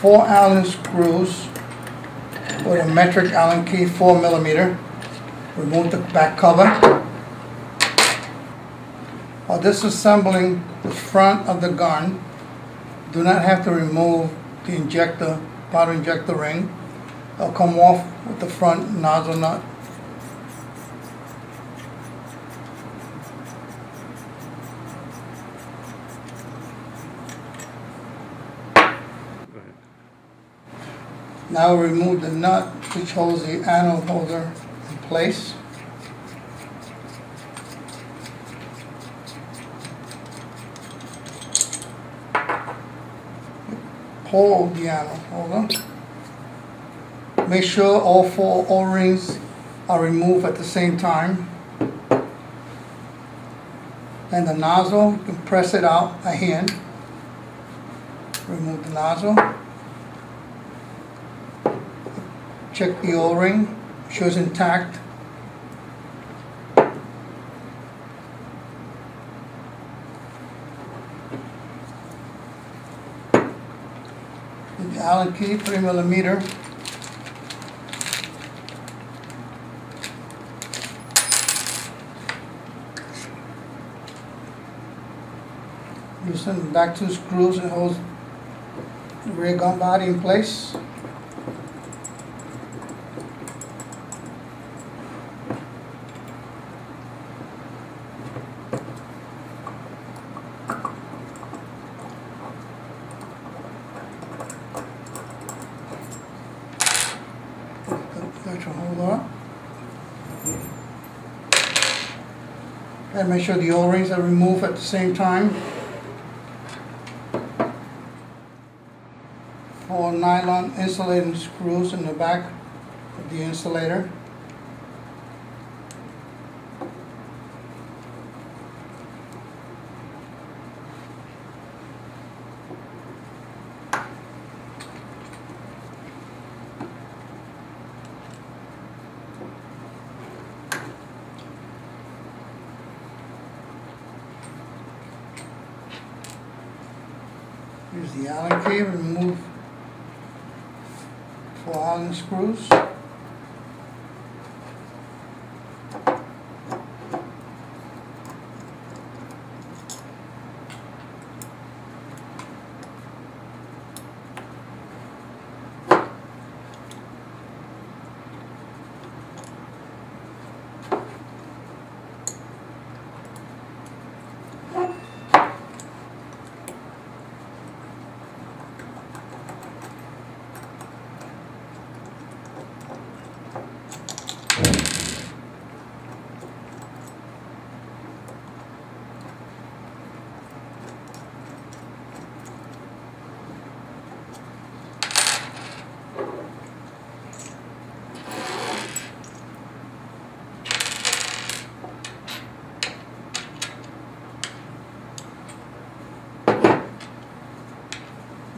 4 Allen screws with a metric Allen key 4mm. Remove the back cover. While disassembling the front of the gun, do not have to remove the injector, powder injector ring. It'll come off with the front nozzle nut. Now remove the nut which holds the anode holder in place. Pull the anode holder. Make sure all 4 O-rings are removed at the same time. And the nozzle, you can press it out by hand. Remove the nozzle. Check the O-ring, sure it's intact. The Allen key, 3mm. Loosen the back 2 screws and hold the rear gun body in place. Hold on. And make sure the O-rings are removed at the same time. 4 nylon insulating screws in the back of the insulator. Use the Allen key, remove 4 Allen screws.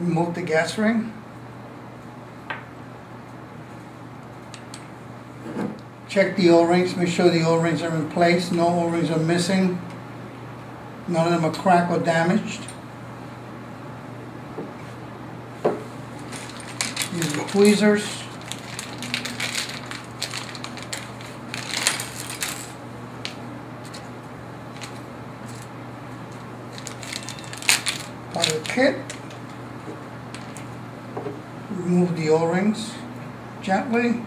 Remove the gas ring. Check the O-rings, make sure the O-rings are in place, no O-rings are missing, none of them are cracked or damaged. Use the tweezers. Part of the kit. Remove the O-rings gently.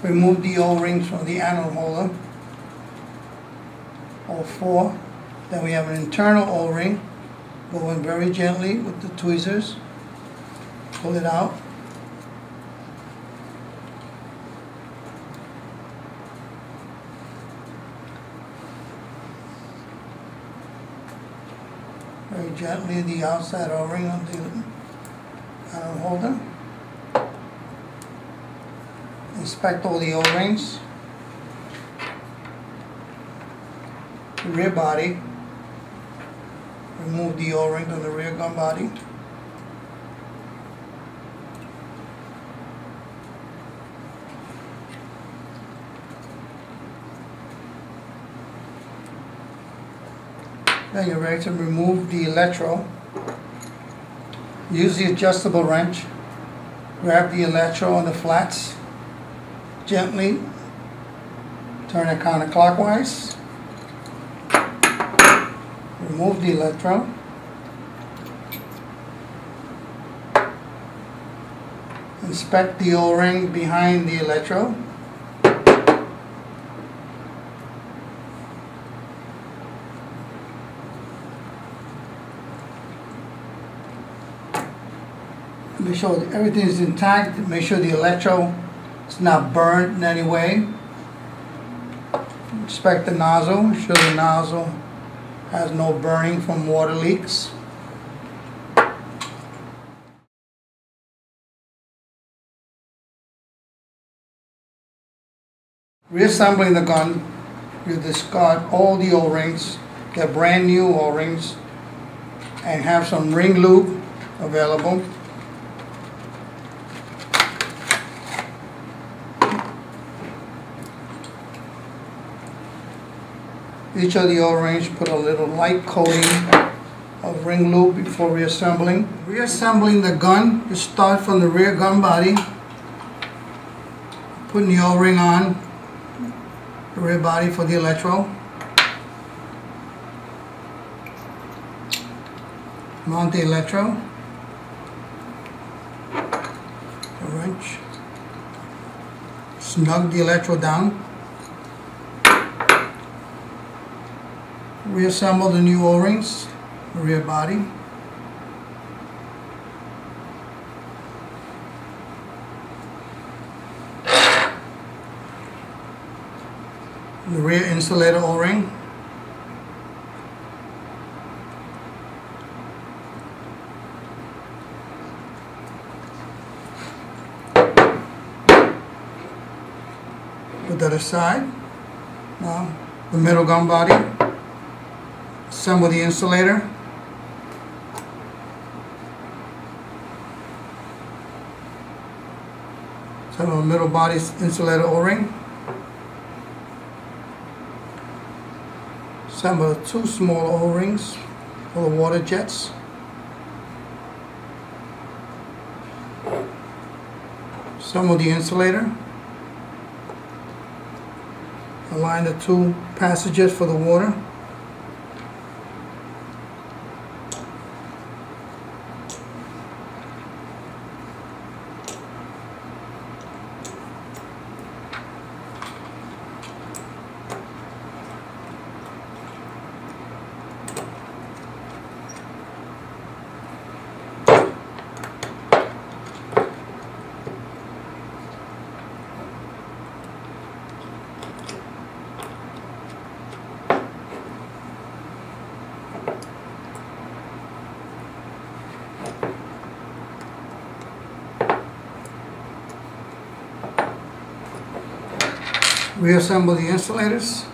Remove the O-rings from the anode holder, all 4. Then we have an internal O-ring. Go in very gently with the tweezers. Pull it out. Very gently the outside O-ring of the anode holder. Inspect all the O-rings. The rear body. Remove the O-ring on the rear gun body. Then you're ready to remove the electrode. Use the adjustable wrench. Grab the electrode on the flats. Gently turn it counterclockwise. Remove the electrode. Inspect the O-ring behind the electrode. Make sure everything is intact. Make sure the electrode is not burned in any way. Inspect the nozzle. Make sure the nozzle has no burning from water leaks. Reassembling the gun, you discard all the O-rings, get brand new O-rings, and have some ring lube available. Each of the O-rings, put a little light coating of ring lube before reassembling. Reassembling the gun, you start from the rear gun body, putting the O-ring on the rear body for the electrode. Mount the electrode, the wrench, snug the electrode down. Reassemble the new O-rings, the rear body. The rear insulator O-ring. Put that aside. Now, the middle gun body. Assemble the insulator. Assemble the middle body insulator O-ring. Assemble two small O-rings for the water jets. Assemble the insulator. Align the two passages for the water. Reassemble the insulators.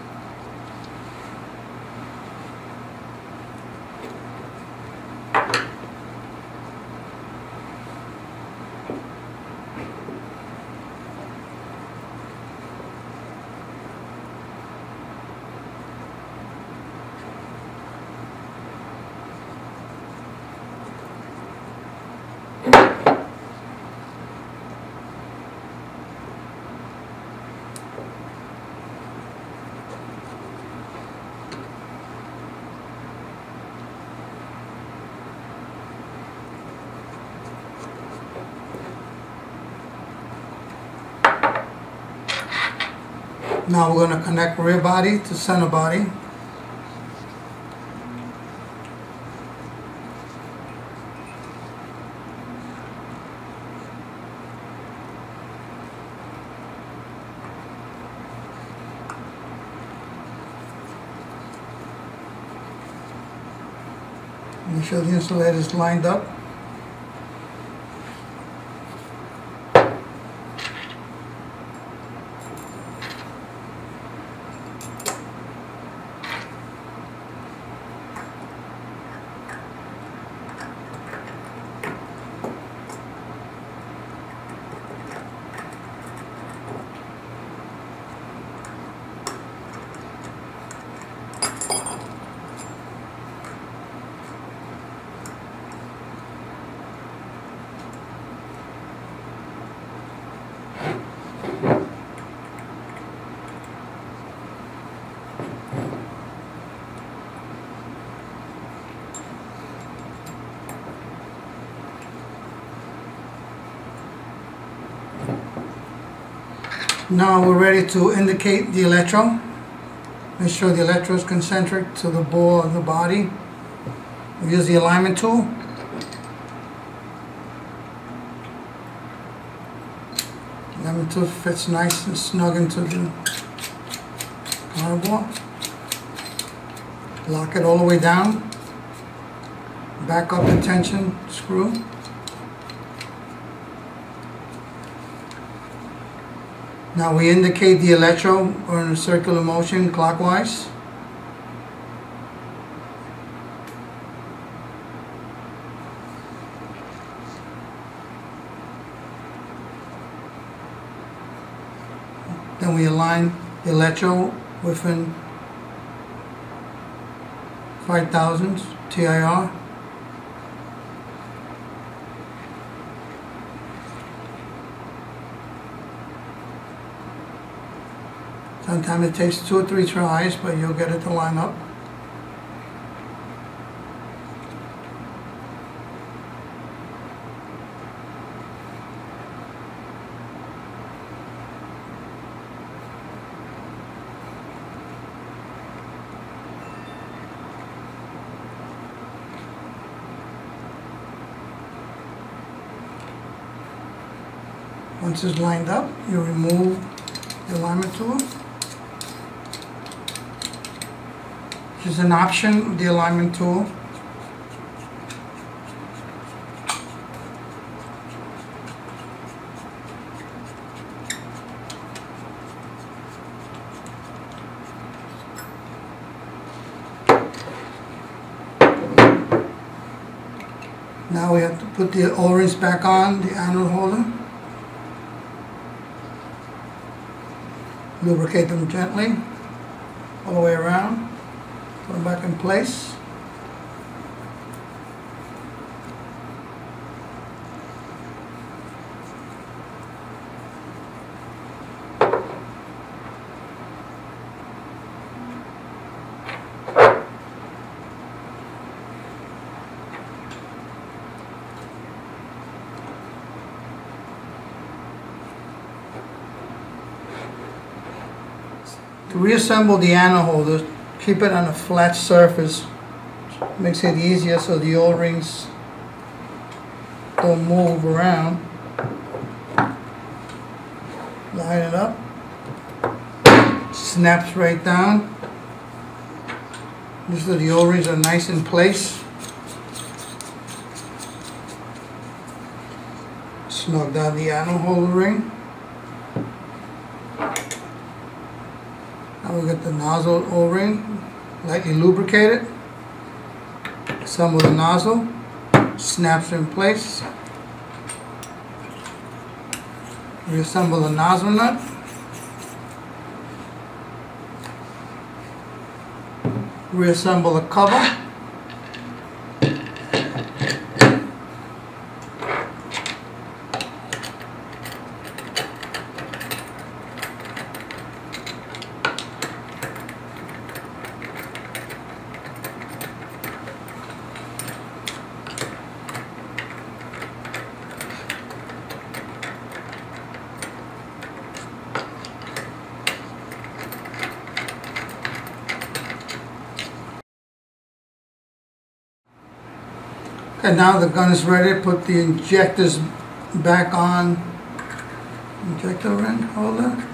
Now we're going to connect rear body to center body. Make sure the insulator is lined up. Now we're ready to indicate the electrode. Make sure the electrode is concentric to the bore of the body. We use the alignment tool. The alignment tool fits nice and snug into the power bore. Lock it all the way down. Back up the tension screw. Now we indicate the electrode or in a circular motion clockwise. Then we align the electrode within 5,000 TIR. Sometimes it takes 2 or 3 tries, but you'll get it to line up. Once it's lined up, you remove the alignment tool. Which is an option of the alignment tool. Now we have to put the O-rings back on the anode holder. Lubricate them gently all the way around. Put them back in place. To reassemble the anode holder, keep it on a flat surface. Makes it easier so the O-rings don't move around. Line it up. Snaps right down. Just so the O-rings are nice in place. Snug down the anode holder ring. Now we got the nozzle O-ring, lightly lubricated. Assemble the nozzle, snaps in place. Reassemble the nozzle nut. Reassemble the cover. And now the gun is ready. Put the injectors back on. Injector ring holder.